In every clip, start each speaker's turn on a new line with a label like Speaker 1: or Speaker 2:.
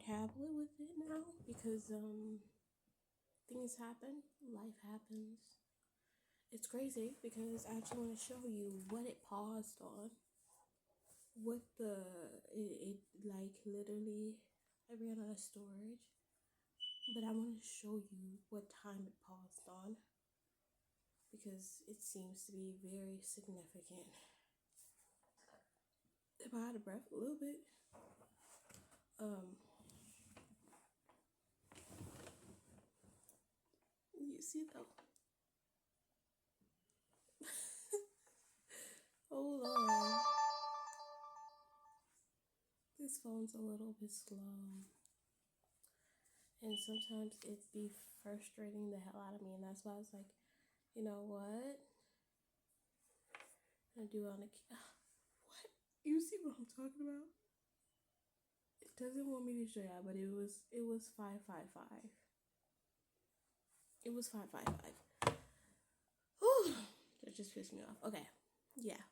Speaker 1: tablet with it now because things happen, life happens. It's crazy because I actually want to show you what it paused on. What it like literally I ran out of storage, but I want to show you what time it paused on because it seems to be very significant. Am I out of breath a little bit? You see though. Hold on. This phone's a little bit slow. And sometimes it be frustrating the hell out of me, and that's why I was like, you know what? I'm gonna do it on the what? You see what I'm talking about? It doesn't want me to show y'all, but it was 555. It was 555. Whew, that just pissed me off. Okay, yeah.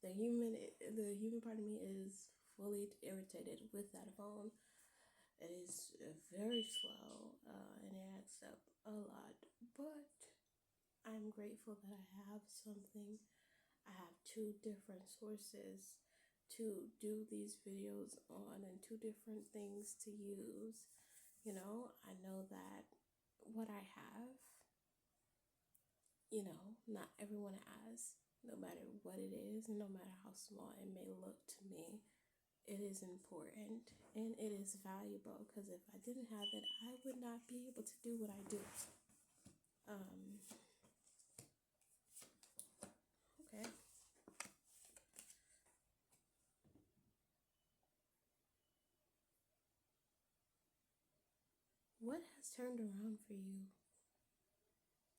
Speaker 1: The human part of me is fully irritated with that phone. It is very slow and it adds up a lot, but I'm grateful that I have something. I have two different sources to do these videos on and two different things to use. You know, I know that what I have, you know, not everyone has, no matter what it is, and no matter how small it may look to me. It is important and it is valuable because if I didn't have it, I would not be able to do what I do. Okay. What has turned around for you?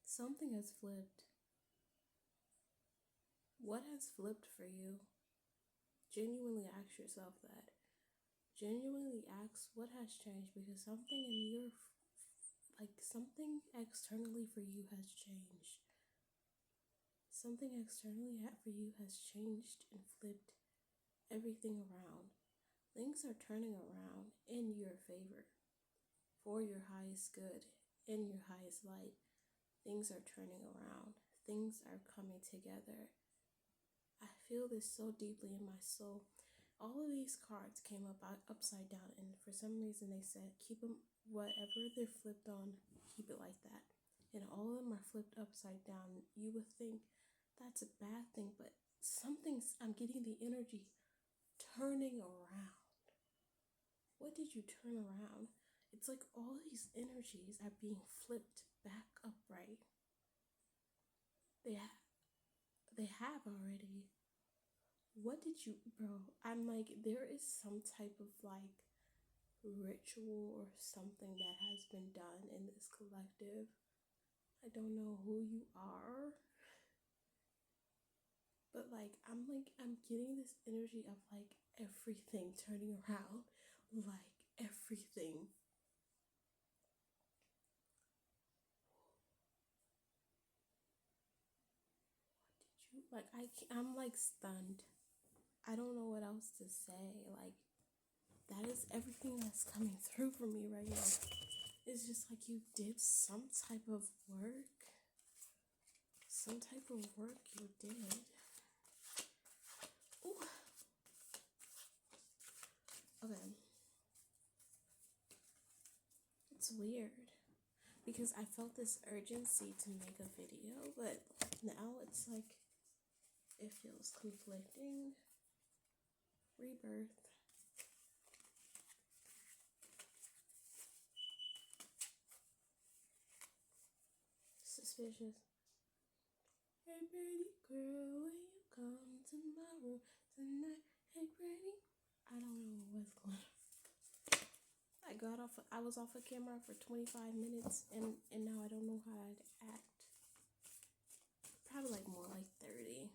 Speaker 1: Something has flipped. What has flipped for you? Genuinely ask yourself that. Genuinely ask what has changed because something in your, something externally for you has changed. Something externally for you has changed and flipped everything around. Things are turning around in your favor, for your highest good, in your highest light. Things are turning around. Things are coming together. I feel this so deeply in my soul. All of these cards came up upside down, and for some reason they said, keep them, whatever they're flipped on, keep it like that. And all of them are flipped upside down. You would think that's a bad thing, but I'm getting the energy turning around. What did you turn around? It's like all these energies are being flipped back upright. They have already. What did you, bro? I'm like, there is some type of like ritual or something that has been done in this collective. I don't know who you are, but I'm getting this energy of like everything turning around, like everything. What did you I'm like stunned. I don't know what else to say. Like, that is everything that's coming through for me right now. It's just like you did some type of work. Some type of work you did. Ooh. Okay. It's weird because I felt this urgency to make a video, but now it's like it feels conflicting. Rebirth. Suspicious. Hey pretty girl, when you come to my room tonight? Hey pretty. I don't know what's going on. I was off of camera for 25 minutes and now I don't know how to act. Probably like more like 30.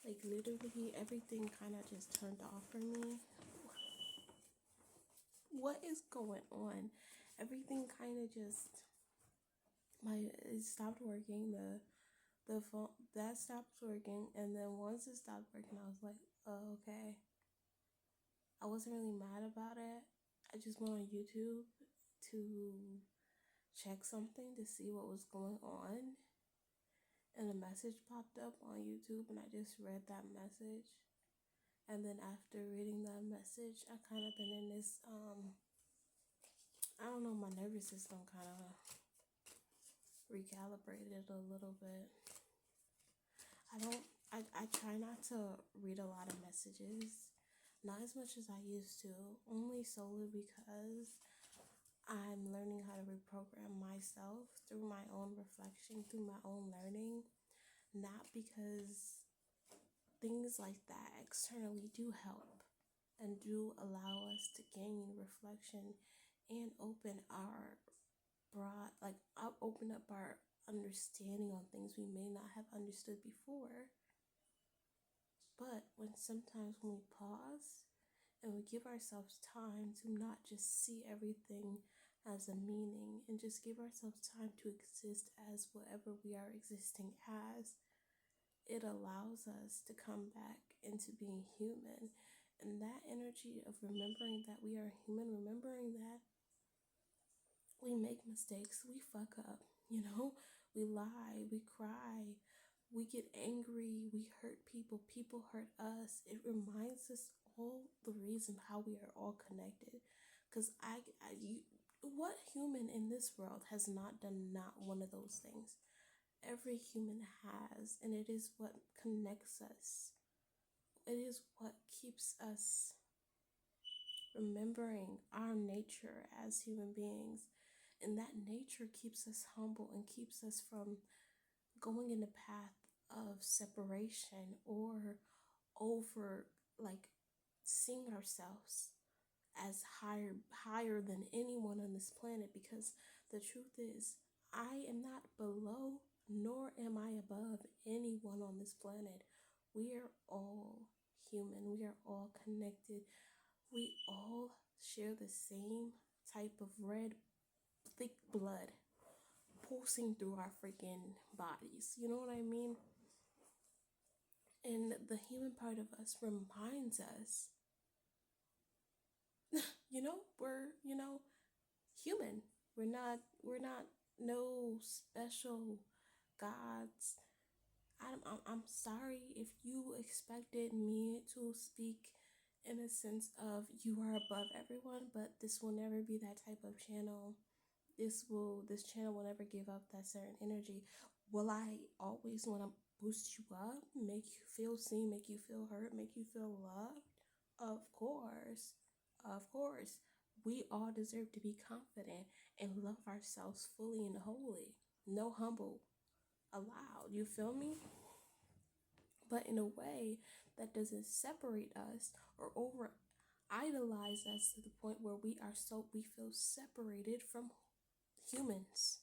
Speaker 1: Like literally everything kind of just turned off for me. What is going on? Everything kind of just it stopped working. The phone that stopped working, and then once it stopped working, I was like, oh, okay. I wasn't really mad about it. I just went on YouTube to check something to see what was going on, and a message popped up on YouTube, and I just read that message. And then after reading that message, I kind of been in this I don't know, my nervous system kind of recalibrated a little bit. I try not to read a lot of messages, not as much as I used to, only solely because I'm learning how to reprogram myself through my own reflection, through my own learning, not because things like that externally do help and do allow us to gain reflection and open up our understanding on things we may not have understood before. But sometimes when we pause and we give ourselves time to not just see everything as a meaning and just give ourselves time to exist as whatever we are existing as, it allows us to come back into being human. And that energy of remembering that we are human, remembering that we make mistakes, we fuck up, we lie, we cry, we get angry, we hurt people, people hurt us. It reminds us all the reason how we are all connected. Because what human in this world has not done not one of those things? Every human has, and it is what connects us. It is what keeps us remembering our nature as human beings. And that nature keeps us humble and keeps us from going in the path of separation or over seeing ourselves as higher than anyone on this planet, because the truth is I am not below nor am I above anyone on this planet. We are all human. We are all connected. We all share the same type of red thick blood pulsing through our freaking bodies. You know what I mean? And the human part of us reminds us, we're, human. We're not no special gods. I'm sorry if you expected me to speak in a sense of you are above everyone, but this will never be that type of channel. This channel will never give up that certain energy. Will I always want to boost you up, make you feel seen, make you feel hurt, make you feel loved? Of course. Of course. We all deserve to be confident and love ourselves fully and wholly. No humble allowed. You feel me? But in a way that doesn't separate us or over idolize us to the point where we feel separated from humans,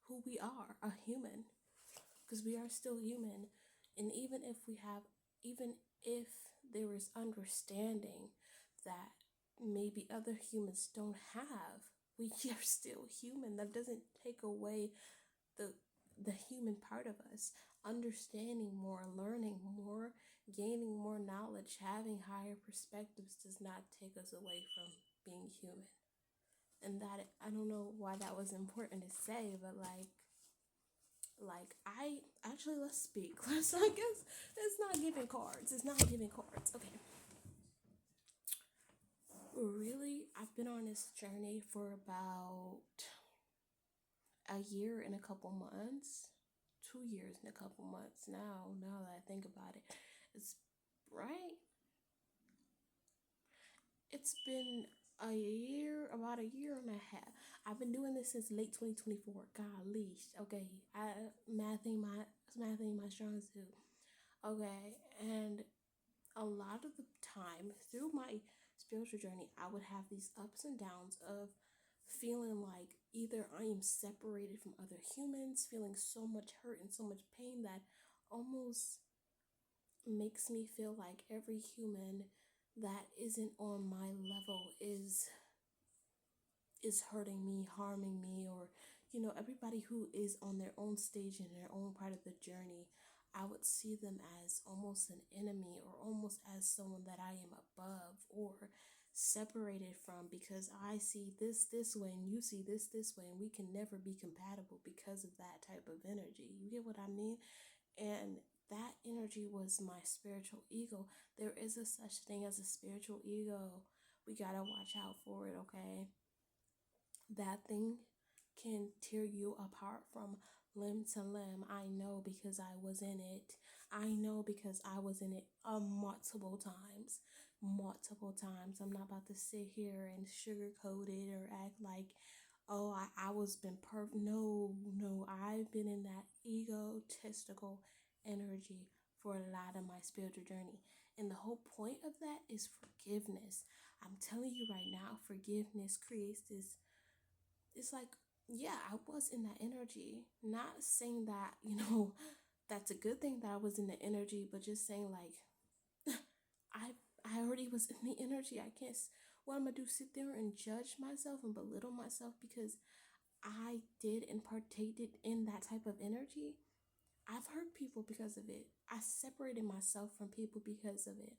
Speaker 1: who we are, a human, because we are still human. And even if there is understanding that maybe other humans don't have, we are still human. That doesn't take away the human part of us. Understanding more, learning more, gaining more knowledge, having higher perspectives does not take us away from being human. And that, I don't know why that was important to say, but I actually, let's speak. I guess it's not giving cards. Okay. Really, I've been on this journey for about a year and a couple months. 2 years and a couple months now that I think about it. It's right. It's been about a year and a half. I've been doing this since late 2024. Golly, okay. Math ain't my strong suit. Okay, and a lot of the time through my spiritual journey, I would have these ups and downs of feeling like either I am separated from other humans, feeling so much hurt and so much pain that almost makes me feel like every human that isn't on my level is hurting me, harming me, or everybody who is on their own stage in their own part of the journey, I would see them as almost an enemy or almost as someone that I am above, or separated from, because I see this way and you see this way, and we can never be compatible because of that type of energy. You get what I mean? And that energy was my spiritual ego. There is a such thing as a spiritual ego. We gotta watch out for it, okay? That thing can tear you apart from limb to limb. I know because I was in it. I know because I was in it multiple times. Multiple times. I'm not about to sit here and sugarcoat it or act like, oh, I was been perfect. No, no, I've been in that egotistical energy for a lot of my spiritual journey. And the whole point of that is forgiveness. I'm telling you right now, forgiveness creates this. It's like, yeah, I was in that energy. Not saying that, that's a good thing that I was in the energy, but just saying like, I I already was in the energy. I can't. What I'm gonna do? Sit there and judge myself and belittle myself because I did and partated in that type of energy? I've hurt people because of it. I separated myself from people because of it.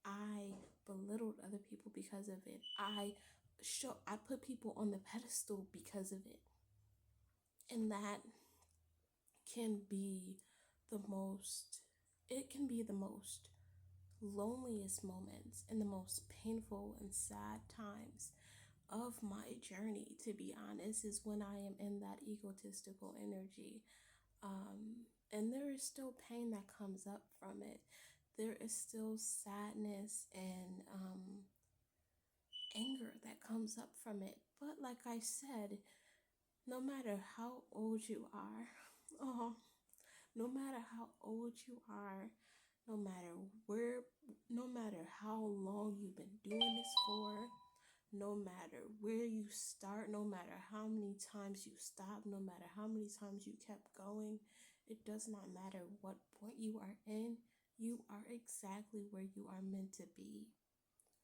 Speaker 1: I belittled other people because of it. I put people on the pedestal because of it. And that can be the most it can be the most loneliest moments and the most painful and sad times of my journey, to be honest, is when I am in that egotistical energy. And there is still pain that comes up from it. There is still sadness and anger that comes up from it. But like I said, no matter how old you are, oh, no matter how old you are, no matter where, no matter how long you've been doing this for, no matter where you start, no matter how many times you stop, no matter how many times you kept going, it does not matter what point you are in, you are exactly where you are meant to be.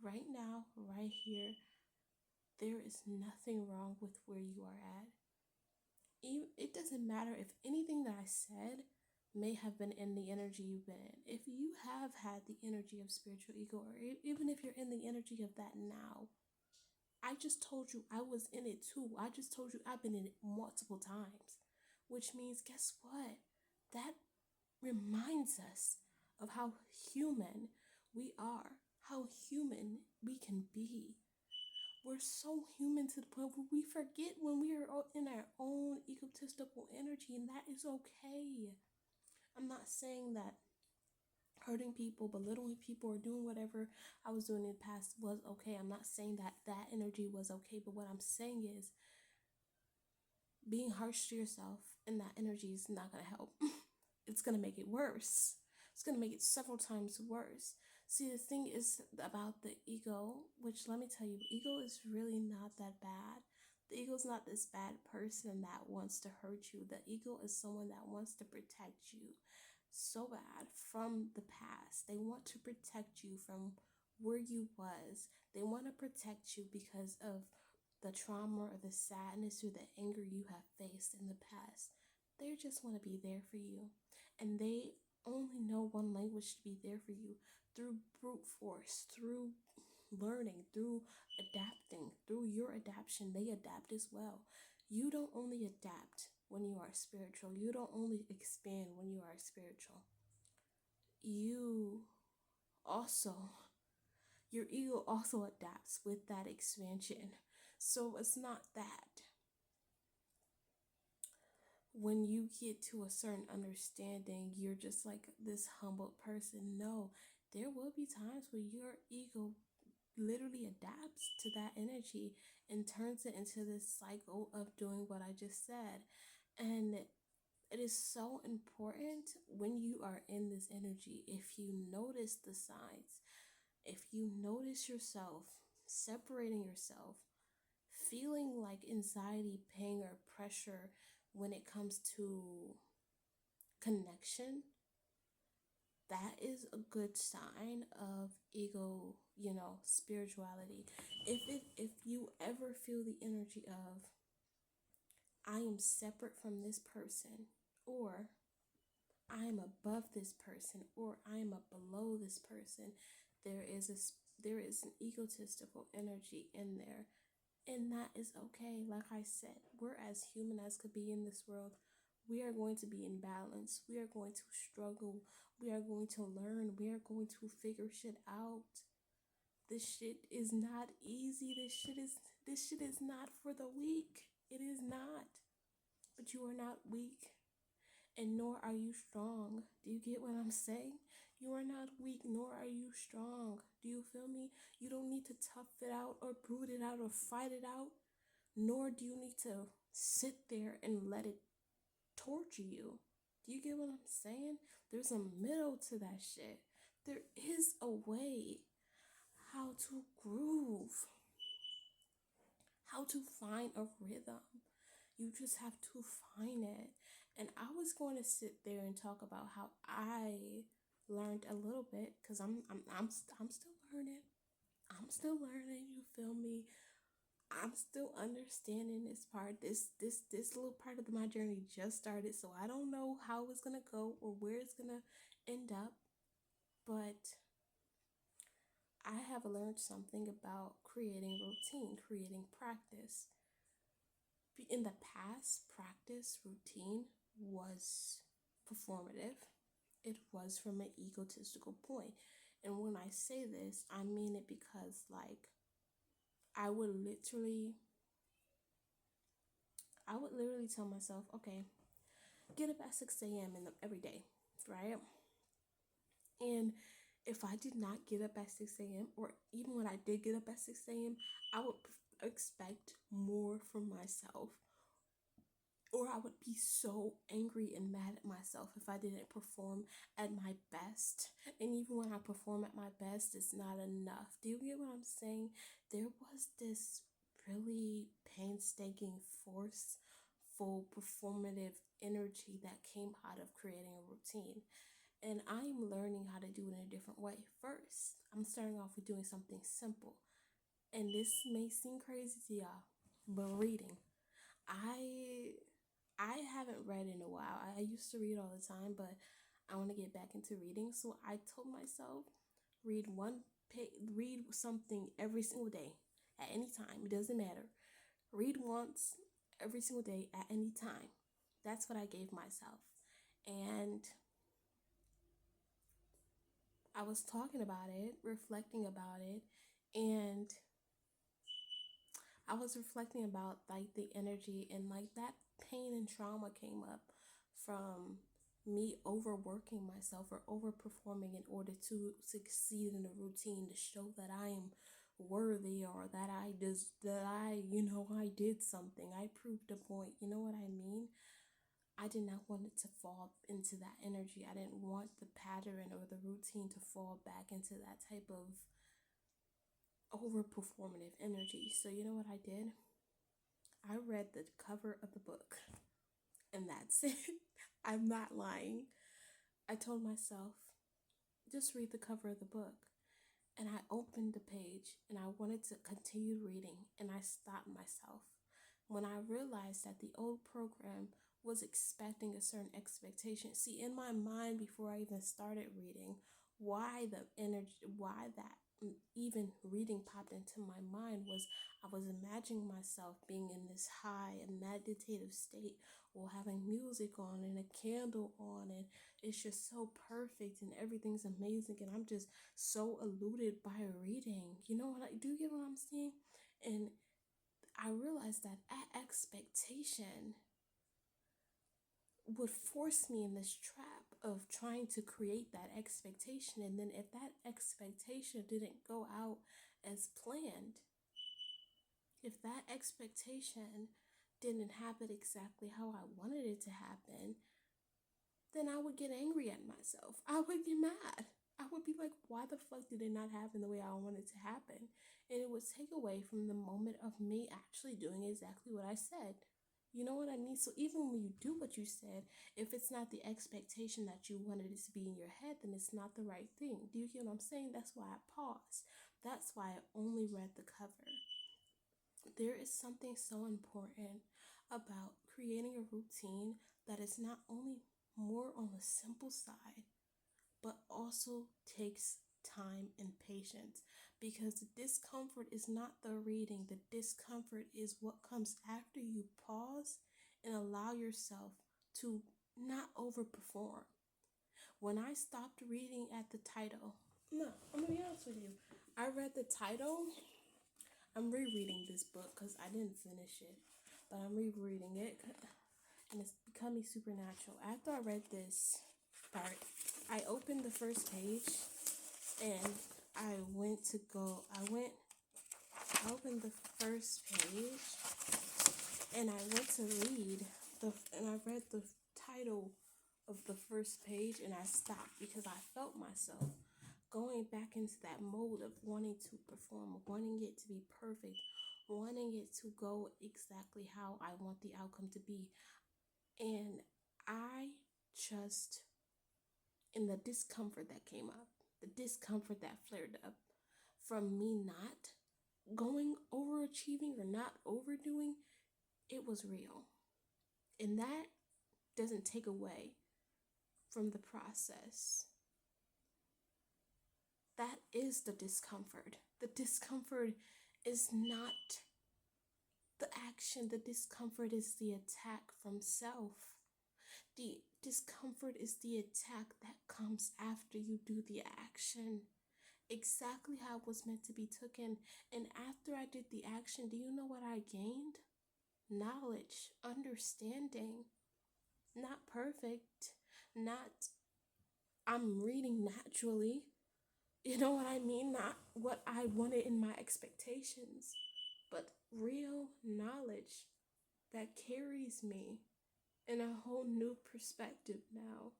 Speaker 1: Right now, right here, there is nothing wrong with where you are at. It doesn't matter if anything that I said may have been in the energy you've been in. If you have had the energy of spiritual ego, or even if you're in the energy of that now, I just told you I was in it too. I just told you I've been in it multiple times, which means, guess what? That reminds us of how human we are, how human we can be. We're so human to the point where we forget when we are in our own egotistical energy, and that is okay. I'm not saying that hurting people, belittling people, or doing whatever I was doing in the past was okay. I'm not saying that that energy was okay, but what I'm saying is being harsh to yourself in that energy is not going to help. It's going to make it worse. It's going to make it several times worse. See, the thing is about the ego, which let me tell you, ego is really not that bad. The ego is not this bad person that wants to hurt you. The ego is someone that wants to protect you so bad from the past. They want to protect you from where you was. They want to protect you because of the trauma or the sadness or the anger you have faced in the past. They just want to be there for you. And they only know one language to be there for you: through brute force, through learning, through adapting, through your adaptation. They adapt as well. You don't only adapt when you are spiritual, you don't only expand when you are spiritual. You also, your ego also adapts with that expansion. So it's not that when you get to a certain understanding, you're just like this humble person. No, there will be times where your ego literally adapts to that energy and turns it into this cycle of doing what I just said. And it is so important when you are in this energy, if you notice the signs, if you notice yourself separating yourself, feeling like anxiety, pain, or pressure when it comes to connection, that is a good sign of ego, spirituality. If you ever feel the energy of I am separate from this person, or I am above this person, or I am below this person, there is there is an egotistical energy in there, and that is okay. Like I said, we're as human as could be in this world. We are going to be in balance. We are going to struggle. We are going to learn. We are going to figure shit out. This shit is not easy. This shit is not for the weak. It is not. But you are not weak, and nor are you strong. Do you get what I'm saying? You are not weak, nor are you strong. Do you feel me? You don't need to tough it out or brood it out or fight it out, nor do you need to sit there and let it torture you. Do you get what I'm saying? There's a middle to that shit. There is a way how to groove, how to find a rhythm. You just have to find it. And I was going to sit there and talk about how I learned a little bit, because I'm still learning. I'm still learning. You feel me? I'm still understanding this part. This little part of my journey just started, so I don't know how it's gonna go or where it's gonna end up. But I have learned something about creating routine, creating practice. In the past, practice routine was performative. It was from an egotistical point. And when I say this, I mean it because, like, I would literally tell myself, okay, get up at 6 a.m. Every day, right? And if I did not get up at 6 a.m., or even when I did get up at 6 a.m., I would expect more from myself. Or I would be so angry and mad at myself if I didn't perform at my best. And even when I perform at my best, it's not enough. Do you get what I'm saying? There was this really painstaking, forceful, performative energy that came out of creating a routine. And I'm learning how to do it in a different way. First, I'm starting off with doing something simple. And this may seem crazy to y'all, but reading. I I haven't read in a while. I used to read all the time, but I want to get back into reading. So I told myself, read read something every single day at any time. It doesn't matter. Read once every single day at any time. That's what I gave myself. And I was talking about it, reflecting about it, and I was reflecting about, like, the energy, and like that pain and trauma came up from me overworking myself or overperforming in order to succeed in a routine, to show that I am worthy, or that I did something. I proved a point. You know what I mean? I did not want it to fall into that energy. I didn't want the pattern or the routine to fall back into that type of over performative energy. So, you know what I did? I read the cover of the book, and that's it. I'm not lying. I told myself, just read the cover of the book. And I opened the page and I wanted to continue reading, and I stopped myself when I realized that the old program was expecting a certain expectation. See, in my mind, before I even started reading, why that even reading popped into my mind was, I was imagining myself being in this high and meditative state, or having music on and a candle on, and it's just so perfect and everything's amazing, and I'm just so eluded by reading. You know what I do? You get what I'm saying? And I realized that expectation would force me in this trap of trying to create that expectation. And then if that expectation didn't go out as planned, if that expectation didn't happen exactly how I wanted it to happen, then I would get angry at myself. I would get mad. I would be like, why the fuck did it not happen the way I wanted it to happen? And it would take away from the moment of me actually doing exactly what I said. You know what I mean? So even when you do what you said, if it's not the expectation that you wanted it to be in your head, then it's not the right thing. Do you get what I'm saying? That's why I paused. That's why I only read the cover. There is something so important about creating a routine that is not only more on the simple side, but also takes time and patience. because the discomfort is not the reading. The discomfort is what comes after you pause and allow yourself to not overperform. When I stopped reading at the title, no, I'm gonna be honest with you. I read the title. I'm rereading this book because I didn't finish it, but I'm rereading it and it's becoming supernatural. After I read this part, I opened the first page and I opened the first page and I went to and I read the title of the first page and I stopped because I felt myself going back into that mode of wanting to perform, wanting it to be perfect, wanting it to go exactly how I want the outcome to be. And I just, in the discomfort that came up, the discomfort that flared up from me not going overachieving or not overdoing, it was real. And that doesn't take away from the process. That is the discomfort. The discomfort is not the action, the discomfort is the attack from self. The discomfort is the attack that comes after you do the action. Exactly how it was meant to be taken. And after I did the action, do you know what I gained? Knowledge, understanding, not perfect, not I'm reading naturally. You know what I mean? Not what I wanted in my expectations, but real knowledge that carries me in a whole new perspective now.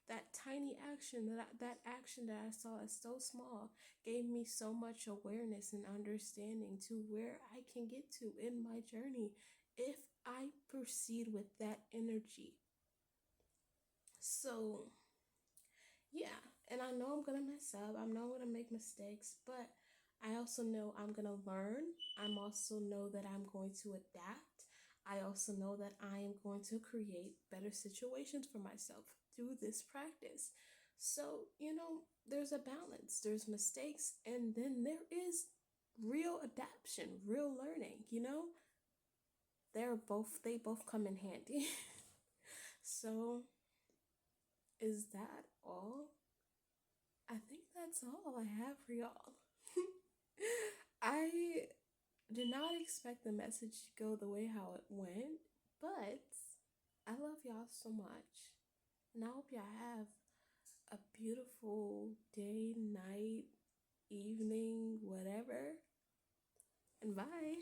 Speaker 1: That tiny action, that action that I saw as so small, gave me so much awareness and understanding to where I can get to in my journey if I proceed with that energy. So yeah, and I know I'm gonna mess up. I know I'm gonna make mistakes, but I also know I'm gonna learn. I also know that I'm going to adapt. I also know that I am going to create better situations for myself through this practice. So, there's a balance. There's mistakes, and then there is real adaptation, real learning. They both come in handy. So, is that all? I think that's all I have for y'all. I did not expect the message to go the way how it went, but I love y'all so much. And I hope y'all have a beautiful day, night, evening, whatever. And bye.